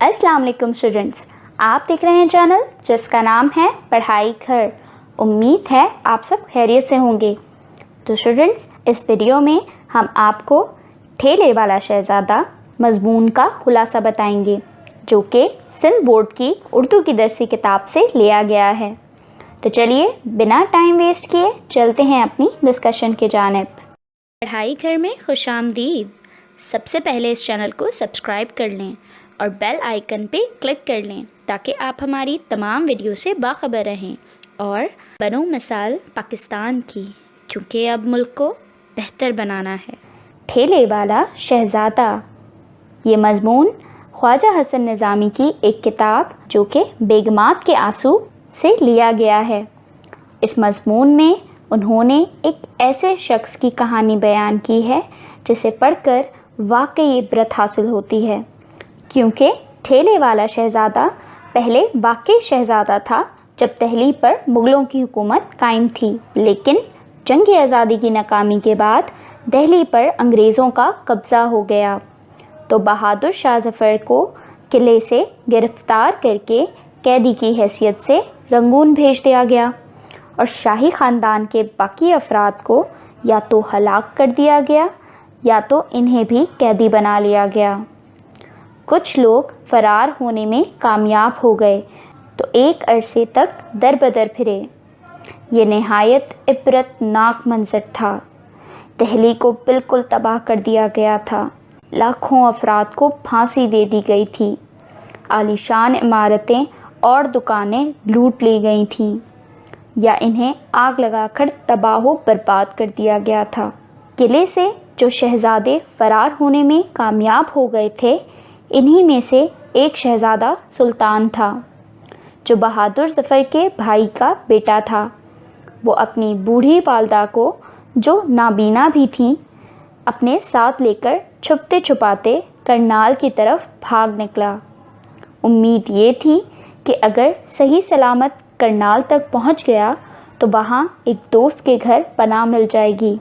अस्सलाम वालेकुम स्टूडेंट्स, आप देख रहे हैं चैनल जिसका नाम है पढ़ाई घर। उम्मीद है आप सब खैरियत से होंगे। तो स्टूडेंट्स, इस वीडियो में हम आपको ठेले वाला शहज़ादा मज़मून का खुलासा बताएंगे, जो कि सिंध बोर्ड की उर्दू की दरसी किताब से लिया गया है। तो चलिए बिना टाइम वेस्ट किए चलते हैं अपनी डिस्कशन की जानिब। पढ़ाई घर में खुशामदीद। सबसे पहले इस चैनल को सब्सक्राइब कर लें और बेल आइकन पे क्लिक कर लें ताकि आप हमारी तमाम वीडियो से बाखबर रहें और बनो मिसाल पाकिस्तान की, क्योंकि अब मुल्क को बेहतर बनाना है। ठेले वाला शहज़ादा, ये मज़मून ख्वाजा हसन निज़ामी की एक किताब जो कि बेगमात के आंसू से लिया गया है। इस मज़मून में उन्होंने एक ऐसे शख्स की कहानी बयान की है जिसे पढ़कर वाकई इबरत हासिल होती है, क्योंकि ठेले वाला शहज़ादा पहले वाकई शहज़ादा था जब दिल्ली पर मुग़लों की हुकूमत कायम थी, लेकिन जंग आज़ादी की नाकामी के बाद दिल्ली पर अंग्रेज़ों का कब्ज़ा हो गया तो बहादुर शाह ज़फ़र को किले से गिरफ़्तार करके कैदी की हैसियत से रंगून भेज दिया गया और शाही ख़ानदान के बाकी अफराद को या तो हलाक कर दिया गया या तो इन्हें भी कैदी बना लिया गया। कुछ लोग फ़रार होने में कामयाब हो गए तो एक अरसे तक दर बदर फिरे। ये नहायत इबरतनाक मंज़र था। दिल्ली को बिल्कुल तबाह कर दिया गया था। लाखों अफराद को फांसी दे दी गई थी। आलीशान इमारतें और दुकानें लूट ली गई थीं या इन्हें आग लगाकर तबाह बर्बाद कर दिया गया था। किले से जो शहज़ादे फ़रार होने में कामयाब हो गए थे, इन्हीं में से एक शहज़ादा सुल्तान था, जो बहादुर ज़फ़र के भाई का बेटा था। वो अपनी बूढ़ी वालदा को, जो नाबीना भी थीं, अपने साथ लेकर छुपते छुपाते करनाल की तरफ भाग निकला। उम्मीद ये थी कि अगर सही सलामत करनाल तक पहुंच गया तो वहां एक दोस्त के घर पनाह मिल जाएगी,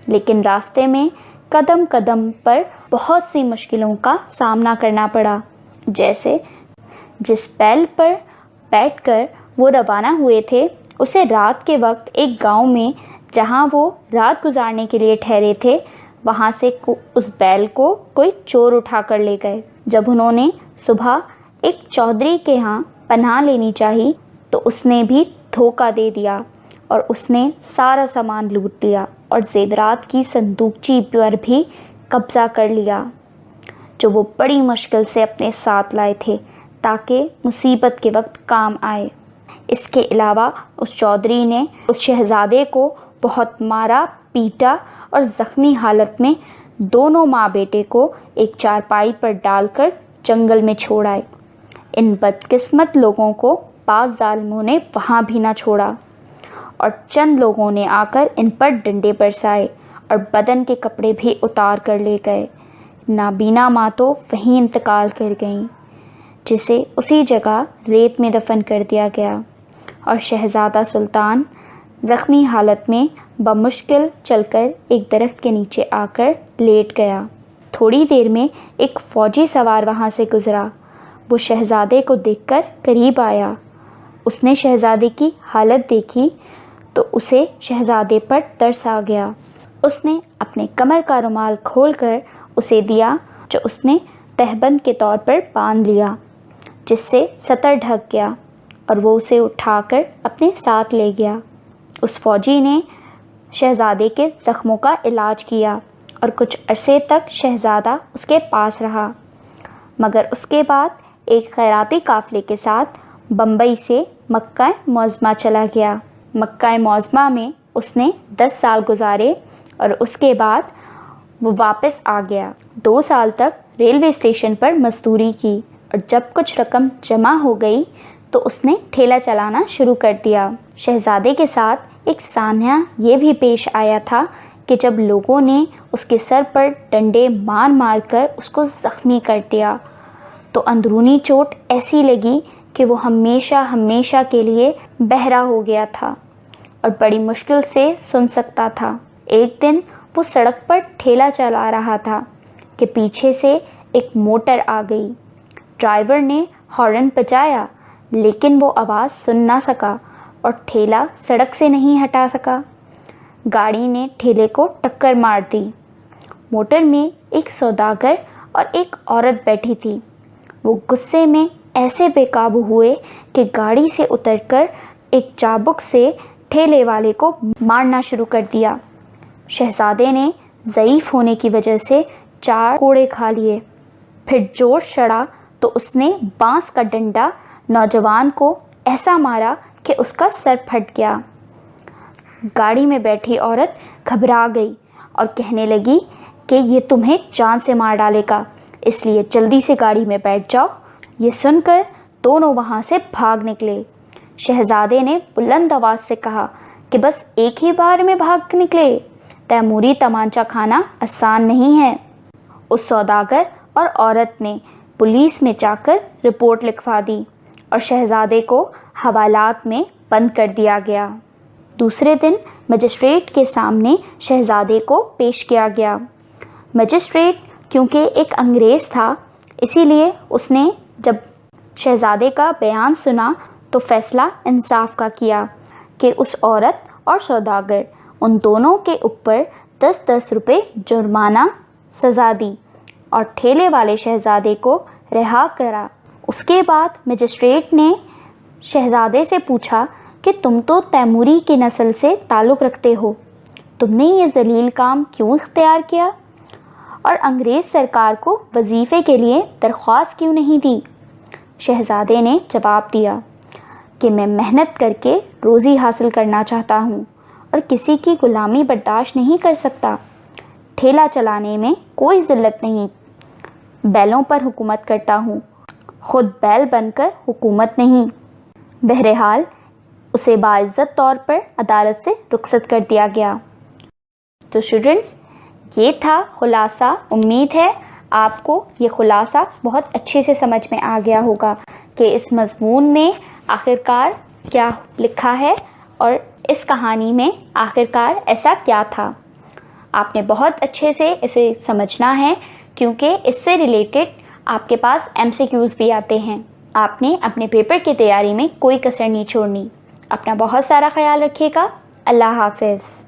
लेकिन रास्ते में कदम कदम पर बहुत सी मुश्किलों का सामना करना पड़ा। जैसे जिस बैल पर बैठकर वो रवाना हुए थे, उसे रात के वक्त एक गांव में जहां वो रात गुजारने के लिए ठहरे थे, वहां से उस बैल को कोई चोर उठा कर ले गए। जब उन्होंने सुबह एक चौधरी के यहाँ पनाह लेनी चाहिए तो उसने भी धोखा दे दिया और उसने सारा सामान लूट लिया और ज़ेवरात की संदूकची पर भी कब्ज़ा कर लिया, जो वो बड़ी मुश्किल से अपने साथ लाए थे ताकि मुसीबत के वक्त काम आए। इसके अलावा उस चौधरी ने उस शहज़ादे को बहुत मारा, पीटा और ज़ख्मी हालत में दोनों माँ बेटे को एक चारपाई पर डालकर जंगल में छोड़ आए। इन बदकिस्मत लोगों को बाज़ ज़ालिमों ने वहाँ भी ना छोड़ा और चंद लोगों ने आकर इन पर डंडे बरसाए और बदन के कपड़े भी उतार कर ले गए। नाबीना माँ तो वहीं इंतकाल कर गईं, जिसे उसी जगह रेत में दफन कर दिया गया और शहज़ादा सुल्तान ज़ख्मी हालत में बमुश्किल चलकर एक दरख्त के नीचे आकर लेट गया। थोड़ी देर में एक फ़ौजी सवार वहाँ से गुज़रा। वो शहज़ादे को देखकर करीब आया। उसने शहज़ादे की हालत देखी तो उसे शहज़ादे पर तरस आ गया। उसने अपने कमर का रुमाल खोलकर उसे दिया, जो उसने तहबंद के तौर पर बांध लिया, जिससे सतर ढक गया और वो उसे उठाकर अपने साथ ले गया। उस फ़ौजी ने शहज़ादे के ज़ख्मों का इलाज किया और कुछ अरसे तक शहज़ादा उसके पास रहा, मगर उसके बाद एक खैराती काफ़िले के साथ बम्बई से मक्का मुअज़्ज़मा चला गया। मक्का मुअज़्ज़मा में उसने 10 साल गुजारे और उसके बाद वो वापस आ गया। 2 साल तक रेलवे स्टेशन पर मज़दूरी की और जब कुछ रकम जमा हो गई तो उसने ठेला चलाना शुरू कर दिया। शहज़ादे के साथ एक सान्या ये भी पेश आया था कि जब लोगों ने उसके सर पर डंडे मार मार कर उसको ज़ख्मी कर दिया तो अंदरूनी चोट ऐसी लगी कि वो हमेशा हमेशा के लिए बहरा हो गया था और बड़ी मुश्किल से सुन सकता था। एक दिन वो सड़क पर ठेला चला रहा था कि पीछे से एक मोटर आ गई। ड्राइवर ने हॉर्न बजाया, लेकिन वो आवाज़ सुन ना सका और ठेला सड़क से नहीं हटा सका। गाड़ी ने ठेले को टक्कर मार दी। मोटर में एक सौदागर और एक औरत बैठी थी। वो गुस्से में ऐसे बेकाबू हुए कि गाड़ी से उतरकर एक चाबुक से ठेले वाले को मारना शुरू कर दिया। शहजादे ने ज़ईफ़ होने की वजह से 4 कोड़े खा लिए। फिर जोश चढ़ा तो उसने बांस का डंडा नौजवान को ऐसा मारा कि उसका सर फट गया। गाड़ी में बैठी औरत घबरा गई और कहने लगी कि ये तुम्हें जान से मार डालेगा, इसलिए जल्दी से गाड़ी में बैठ जाओ। ये सुनकर दोनों वहाँ से भाग निकले। शहजादे ने बुलंद आवाज़ से कहा कि बस एक ही बार में भाग निकले, तैमूरी तमांचा खाना आसान नहीं है। उस सौदागर और औरत ने पुलिस में जाकर रिपोर्ट लिखवा दी और शहजादे को हवालात में बंद कर दिया गया। दूसरे दिन मजिस्ट्रेट के सामने शहजादे को पेश किया गया। मजिस्ट्रेट क्योंकि एक अंग्रेज़ था, इसीलिए उसने जब शहजादे का बयान सुना तो फ़ैसला इंसाफ का किया कि उस औरत और सौदागर उन दोनों के ऊपर 10-10 रुपये जुर्माना सज़ा दी और ठेले वाले शहजादे को रिहा करा। उसके बाद मजिस्ट्रेट ने शहजादे से पूछा कि तुम तो तैमूरी की नस्ल से ताल्लुक़ रखते हो, तुमने ये ज़लील काम क्यों इख्तियार किया और अंग्रेज़ सरकार को वजीफ़े के लिए दरख्वास्त क्यों नहीं दी? शहजादे ने जवाब दिया कि मैं मेहनत करके रोज़ी हासिल करना चाहता हूँ और किसी की ग़ुलामी बर्दाश्त नहीं कर सकता। ठेला चलाने में कोई ज़िल्लत नहीं, बैलों पर हुकूमत करता हूँ, ख़ुद बैल बनकर हुकूमत नहीं। बहरहाल उसे बाइज़्ज़त तौर पर अदालत से रुखसत कर दिया गया। तो स्टूडेंट्स, ये था ख़ुलासा। उम्मीद है आपको ये ख़ुलासा बहुत अच्छे से समझ में आ गया होगा कि इस मज़मून में आखिरकार क्या लिखा है और इस कहानी में आखिरकार ऐसा क्या था। आपने बहुत अच्छे से इसे समझना है क्योंकि इससे रिलेटेड आपके पास MCQs भी आते हैं। आपने अपने पेपर की तैयारी में कोई कसर नहीं छोड़नी। अपना बहुत सारा ख्याल रखिएगा। अल्लाह हाफ़िज़।